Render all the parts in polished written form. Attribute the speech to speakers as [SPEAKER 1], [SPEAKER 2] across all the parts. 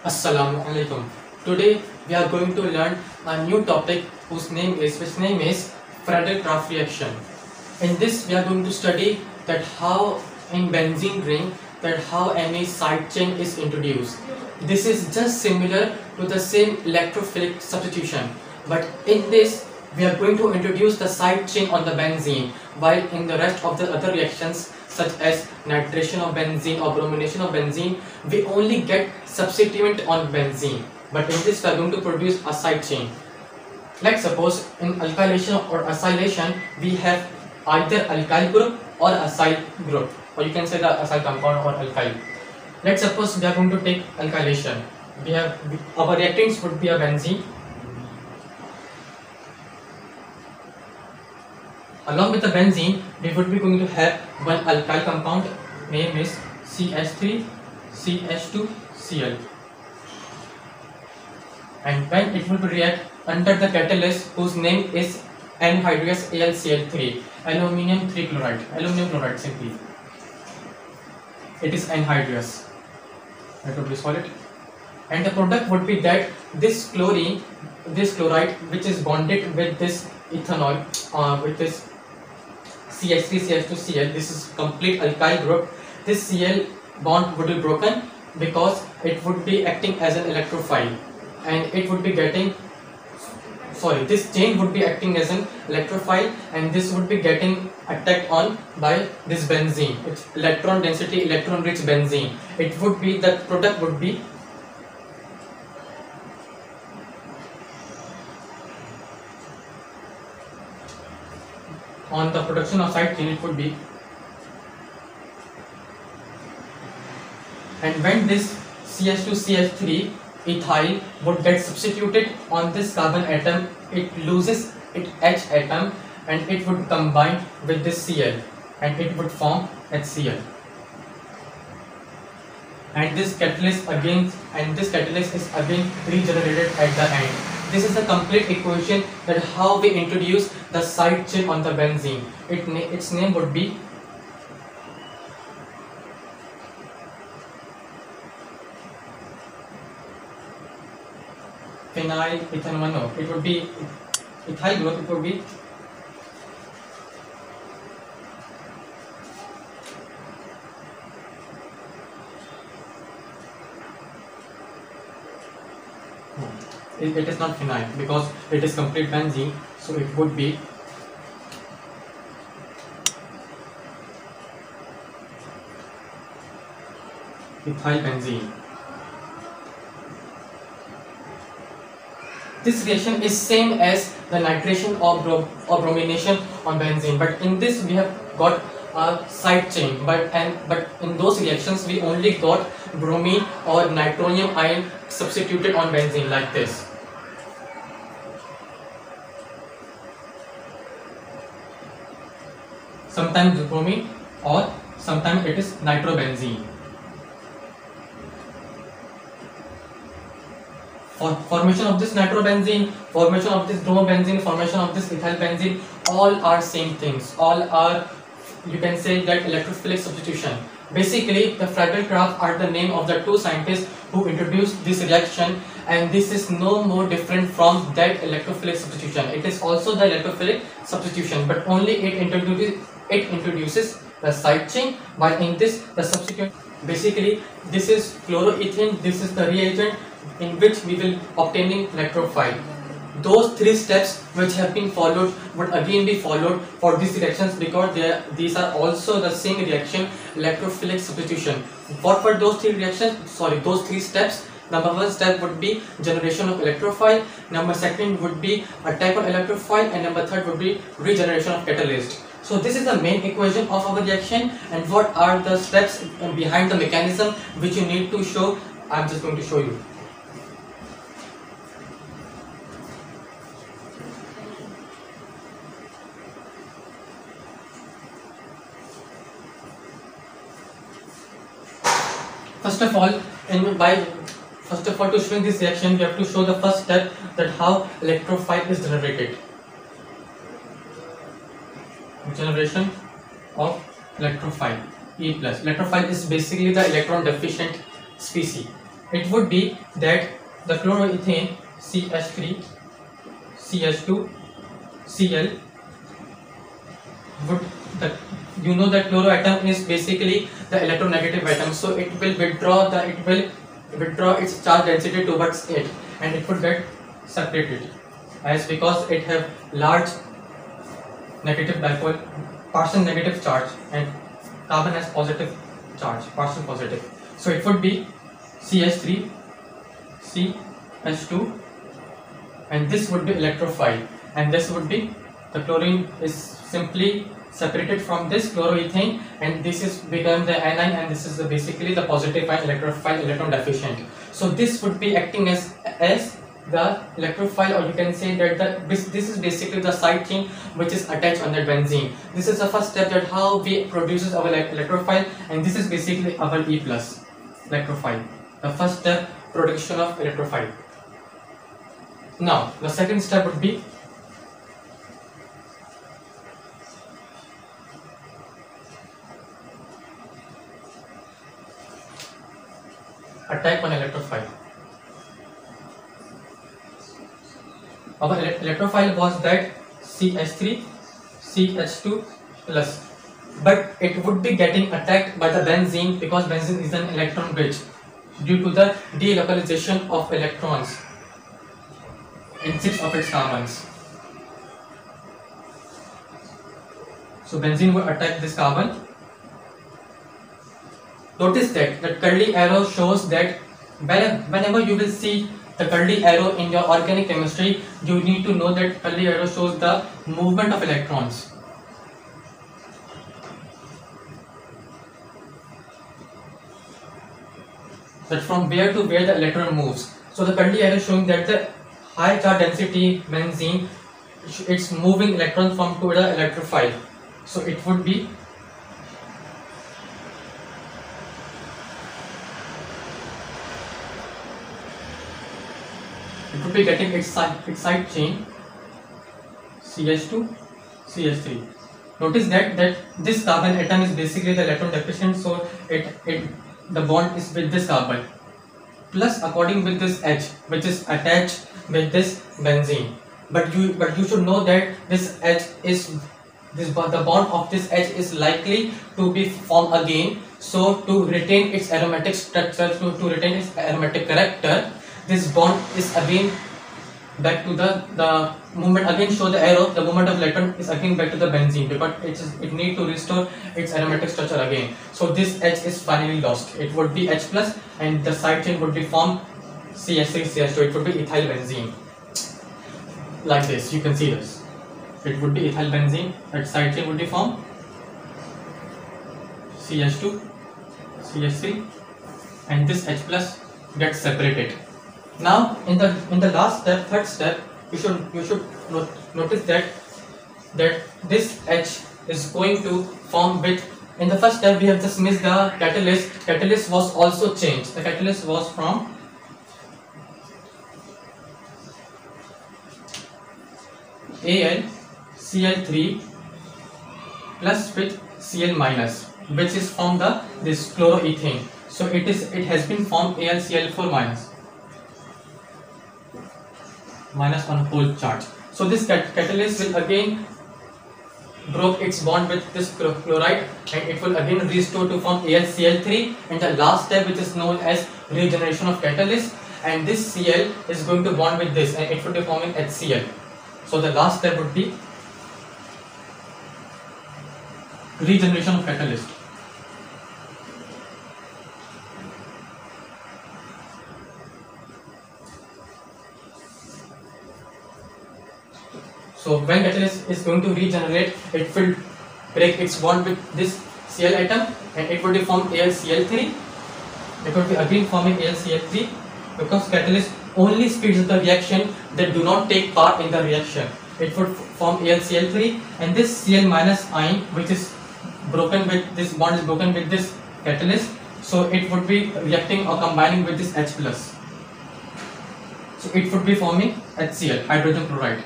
[SPEAKER 1] Assalamu alaikum. Today we are going to learn a new topic which name is Friedel-Crafts reaction. In this we are going to study that how in benzene ring that how any side chain is introduced. This is just similar to the same electrophilic substitution, but in this we are going to introduce the side chain on the benzene, while in the rest of the other reactions such as nitration of benzene or bromination of benzene, we only get substituent on benzene, but in this we are going to produce a side chain. Let's suppose in alkylation or acylation we have either alkyl group or acyl group, or you can say the acyl compound or alkyl. Let's suppose we are going to take alkylation. Our reactants would be a benzene. Along with the benzene, we would be going to have one alkyl compound, name is CH3, CH2, Cl. And when it will react under the catalyst whose name is anhydrous AlCl3, aluminium 3 chloride, aluminum chloride simply. It is anhydrous. That would be solid. And the product would be that this chloride which is bonded with this ethanol, with this CH3, CH2, Cl, this is complete alkyl group. This Cl bond would be broken because it would be acting as an electrophile, and it would be getting, this chain would be acting as an electrophile, and this would be getting attacked on by this benzene. It's electron density, electron rich benzene. It would be, the product would be on the production of side chain, it would be, and when this CH2 CH3 ethyl would get substituted on this carbon atom, it loses its H atom and it would combine with this Cl and it would form HCl. And this catalyst is again regenerated at the end. This is a complete equation that how we introduce the side chain on the benzene. Its name would be phenyl ethanol. It would be ethyl group. It would be it is not phenyl because it is complete benzene, so it would be ethyl benzene. This reaction is same as the nitration or bromination on benzene, but in this we have got a side chain, but in those reactions we only got bromine or nitronium ion substituted on benzene like this. Sometimes bromine or sometimes it is nitrobenzene. For formation of this nitrobenzene, formation of this bromobenzene, formation of this ethyl benzene, all are same things. All are, you can say that, electrophilic substitution. Basically, the Friedel-Crafts are the name of the two scientists who introduced this reaction, and this is no more different from that electrophilic substitution. It is also the electrophilic substitution, but only it introduces the side chain, while in this the substituent. Basically, this is chloroethane. This is the reagent in which we will obtaining electrophile. Those three steps which have been followed would again be followed for these reactions because these are also the same reaction, electrophilic substitution. For those those three steps, number one step would be generation of electrophile, number second would be attack on electrophile, and number third would be regeneration of catalyst. So this is the main equation of our reaction, and what are the steps behind the mechanism which you need to show. I'm just going to show you. First of all, to show this reaction, we have to show the first step, that how electrophile is generated. Generation of electrophile, E+. Electrophile is basically the electron deficient species. it would be that the chloroethane CH3 CH2 Cl would the you know that chloro atom is basically the electronegative atom, so it will withdraw its charge density towards it, and it would get separated as because it have large negative dipole partial negative charge and carbon has positive charge, partial positive. So it would be CH3 CH2 and this would be electrophile, and this would be the chlorine is simply separated from this chloroethane, and this is become the anion, and this is basically the positive ion electrophile electron deficient. So this would be acting as the electrophile, or you can say that this is basically the side chain which is attached on the benzene. This is the first step that how we produces our electrophile, and this is basically our E plus electrophile. The first step, production of electrophile. Now the second step would be attack on electrophile. Our electrophile was that CH3 CH2 plus, but it would be getting attacked by the benzene because benzene is an electron bridge due to the delocalization of electrons in 6 of its carbons. So benzene will attack this carbon. Notice that the curly arrow shows that whenever you will see the curly arrow in your organic chemistry, you need to know that curly arrow shows the movement of electrons. That from where to where the electron moves. So the curly arrow showing that the high charge density benzene, it's moving electrons from to the electrophile. So it would be getting its side chain CH2 CH3. Notice that this carbon atom is basically the electron deficient, so the bond is with this carbon plus according with this H which is attached with this benzene. But you should know that this H is the bond of this H is likely to be formed again. So to retain its aromatic structure, to retain its aromatic character, this bond is again back to the movement, again show the arrow, the movement of electron is again back to the benzene because it need to restore its aromatic structure again. So this H is finally lost. It would be H plus and the side chain would be formed CH3 CH2. It would be ethyl benzene like this. You can see this. It would be ethyl benzene. That side chain would be formed CH2 CH3 and this H plus gets separated. Now in the last step, third step, you should notice that this H is going to form with, in the first step we have just missed the catalyst. Catalyst was also changed. The catalyst was from AlCl3 plus with Cl minus, which is from this chloroethane. So it has been formed AlCl4 minus on whole charge. So this catalyst will again broke its bond with this chloride and it will again restore to form AlCl3, and the last step which is known as regeneration of catalyst, and this Cl is going to bond with this and it will be forming HCl. So the last step would be regeneration of catalyst. So when catalyst is going to regenerate, it will break its bond with this Cl atom and it will be form AlCl3. It will be again forming AlCl3 because catalyst only speeds up the reaction that do not take part in the reaction. It would form AlCl3 and this Cl minus ion which is broken with this bond is broken with this catalyst, so it would be reacting or combining with this H plus. So it would be forming HCl, hydrogen chloride.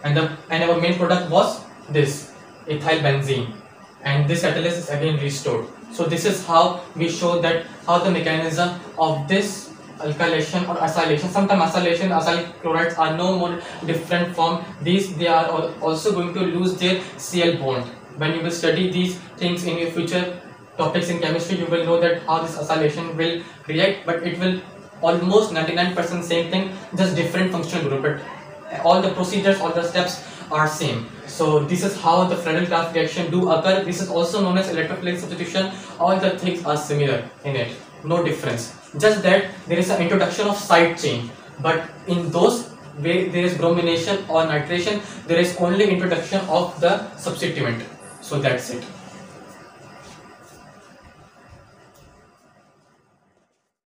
[SPEAKER 1] And our main product was this ethyl benzene. and this catalyst is again restored. So this is how we show that how the mechanism of this alkylation or acylation. Sometimes acylation, acyl chlorides are no more different from these. They are also going to lose their Cl bond. When you will study these things in your future topics in chemistry, you will know that how this acylation will react, but it will almost 99% same thing, just different functional group, but all the procedures, all the steps are same. So this is how the Friedel-Crafts reaction do occur. This is also known as electrophilic substitution. All the things are similar in it, no difference, just that there is an introduction of side chain, but in those where there is bromination or nitration, there is only introduction of the substituent. So that's it.